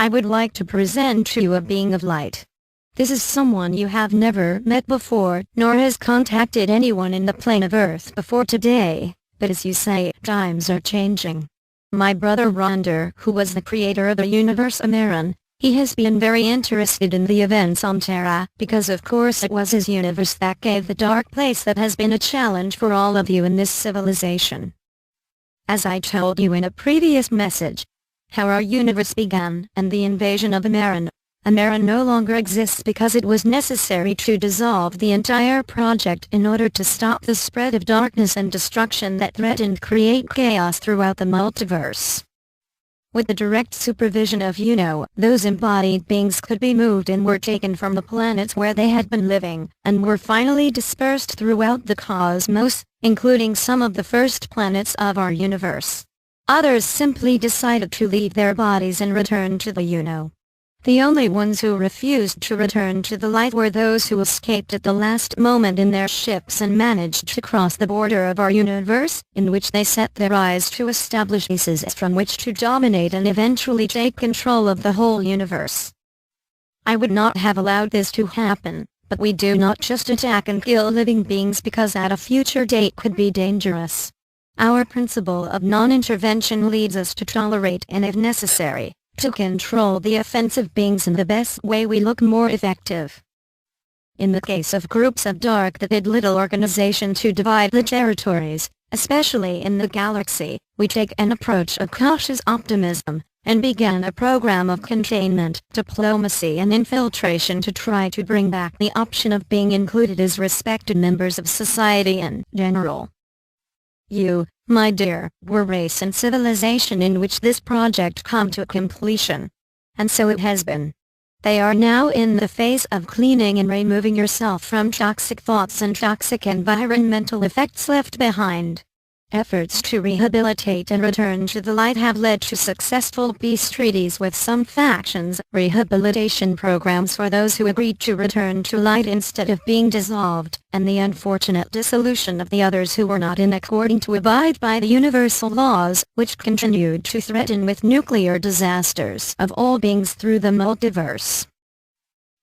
I would like to present to you a being of light. This is someone you have never met before, nor has contacted anyone in the plane of Earth before today, but as you say, times are changing. My brother Ronder, who was the creator of the universe Amaran, he has been very interested in the events on Terra, because of course it was his universe that gave the dark place that has been a challenge for all of you in this civilization. As I told you in a previous message, how our universe began and the invasion of Amaran. Amaran no longer exists because it was necessary to dissolve the entire project in order to stop the spread of darkness and destruction that threatened to create chaos throughout the multiverse. With the direct supervision of those embodied beings could be moved and were taken from the planets where they had been living, and were finally dispersed throughout the cosmos, including some of the first planets of our universe. Others simply decided to leave their bodies and return to the The only ones who refused to return to the light were those who escaped at the last moment in their ships and managed to cross the border of our universe, in which they set their eyes to establish bases from which to dominate and eventually take control of the whole universe. I would not have allowed this to happen, but we do not just attack and kill living beings because at a future date could be dangerous. Our principle of non-intervention leads us to tolerate and, if necessary, to control the offensive beings in the best way we look more effective. In the case of groups of dark that did little organization to divide the territories, especially in the galaxy, we take an approach of cautious optimism, and began a program of containment, diplomacy and infiltration to try to bring back the option of being included as respected members of society in general. You, my dear, were race and civilization in which this project come to completion. And so it has been. They are now in the phase of cleaning and removing yourself from toxic thoughts and toxic environmental effects left behind. Efforts to rehabilitate and return to the light have led to successful peace treaties with some factions, rehabilitation programs for those who agreed to return to light instead of being dissolved, and the unfortunate dissolution of the others who were not in according to abide by the universal laws, which continued to threaten with nuclear disasters of all beings through the multiverse.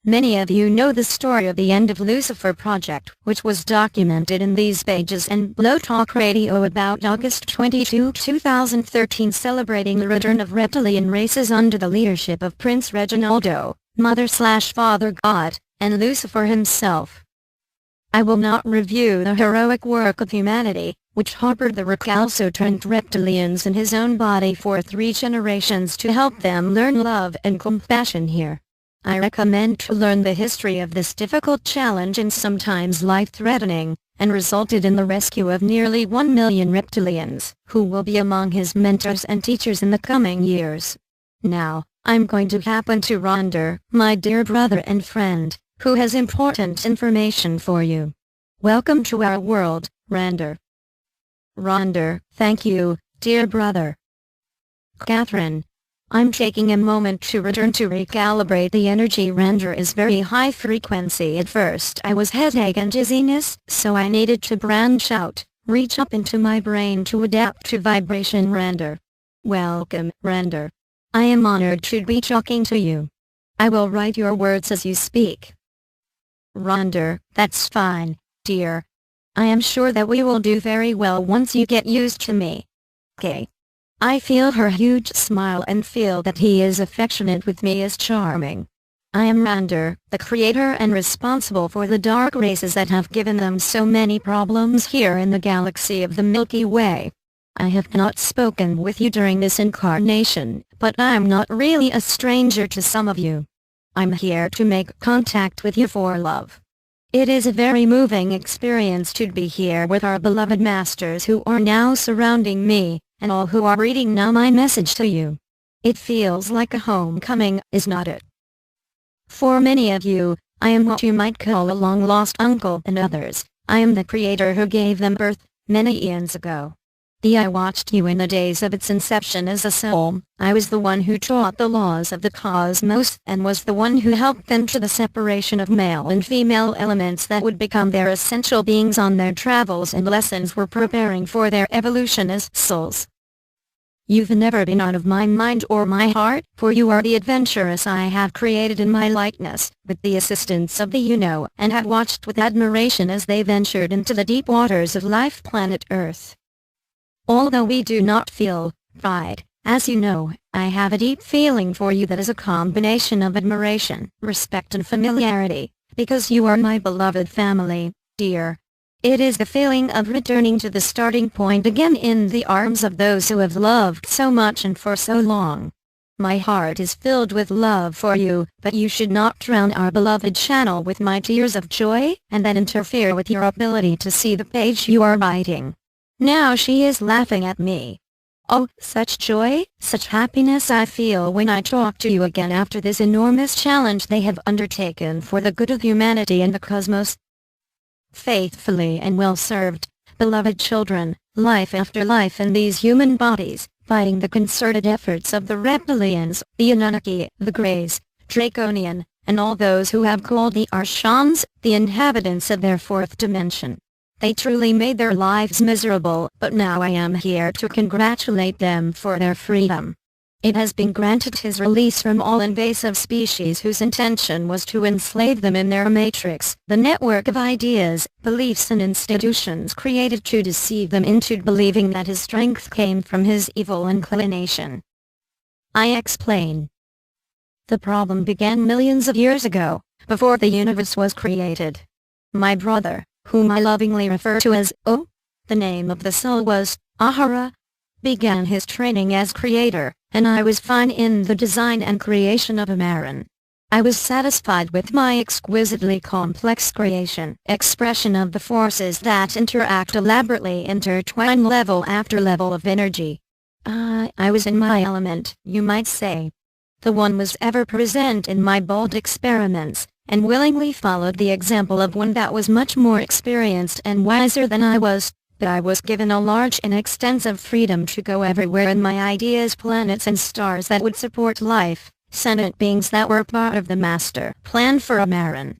Many of you know the story of the End of Lucifer project, which was documented in these pages and Blow Talk Radio about August 22, 2013, celebrating the return of reptilian races under the leadership of Prince Reginaldo, Mother/Father God, and Lucifer himself. I will not review the heroic work of humanity, which harbored the recalcitrant reptilians in his own body for 3 generations to help them learn love and compassion here. I recommend to learn the history of this difficult challenge and sometimes life-threatening, and resulted in the rescue of nearly 1 million reptilians, who will be among his mentors and teachers in the coming years. Now, I'm going to happen to Ronder, my dear brother and friend, who has important information for you. Welcome to our world, Ronder. Ronder, thank you, dear brother. Catherine. I'm taking a moment to return to recalibrate the energy. Render is very high frequency. At first I was headache and dizziness, so I needed to branch out, reach up into my brain to adapt to vibration. Render. Welcome, Render. I am honored to be talking to you. I will write your words as you speak. Ronder, that's fine, dear. I am sure that we will do very well once you get used to me. Okay. I feel her huge smile and feel that he is affectionate with me is charming. I am Ronder, the creator and responsible for the dark races that have given them so many problems here in the galaxy of the Milky Way. I have not spoken with you during this incarnation, but I'm not really a stranger to some of you. I'm here to make contact with you for love. It is a very moving experience to be here with our beloved masters who are now surrounding me, and all who are reading now my message to you. It feels like a homecoming, is not it? For many of you, I am what you might call a long-lost uncle, and others, I am the creator who gave them birth, many eons ago. I watched you in the days of its inception as a soul. I was the one who taught the laws of the cosmos, and was the one who helped them to the separation of male and female elements that would become their essential beings on their travels and lessons were preparing for their evolution as souls. You've never been out of my mind or my heart, for you are the adventuress I have created in my likeness, with the assistance of the you-know, and have watched with admiration as they ventured into the deep waters of life planet Earth. Although we do not feel pride, as you know, I have a deep feeling for you that is a combination of admiration, respect and familiarity, because you are my beloved family, dear. It is the feeling of returning to the starting point again in the arms of those who have loved so much and for so long. My heart is filled with love for you, but you should not drown our beloved channel with my tears of joy, and then interfere with your ability to see the page you are writing. Now she is laughing at me. Oh, such joy, such happiness I feel when I talk to you again after this enormous challenge they have undertaken for the good of humanity and the cosmos. Faithfully and well served, beloved children, life after life in these human bodies, fighting the concerted efforts of the reptilians, the Anunnaki, the Greys, Draconian, and all those who have called the Archons, the inhabitants of their fourth dimension. They truly made their lives miserable, but now I am here to congratulate them for their freedom. It has been granted his release from all invasive species whose intention was to enslave them in their matrix, the network of ideas, beliefs and institutions created to deceive them into believing that his strength came from his evil inclination. I explain. The problem began millions of years ago, before the universe was created. My brother, whom I lovingly refer to as O, the name of the soul was Ohara, began his training as creator, and I was fine in the design and creation of a Marin. I was satisfied with my exquisitely complex creation, expression of the forces that interact elaborately intertwine level after level of energy. I was in my element, you might say. The one was ever present in my bold experiments, and willingly followed the example of one that was much more experienced and wiser than I was. But I was given a large and extensive freedom to go everywhere in my ideas, planets and stars that would support life, sentient beings that were part of the master plan for a Marin.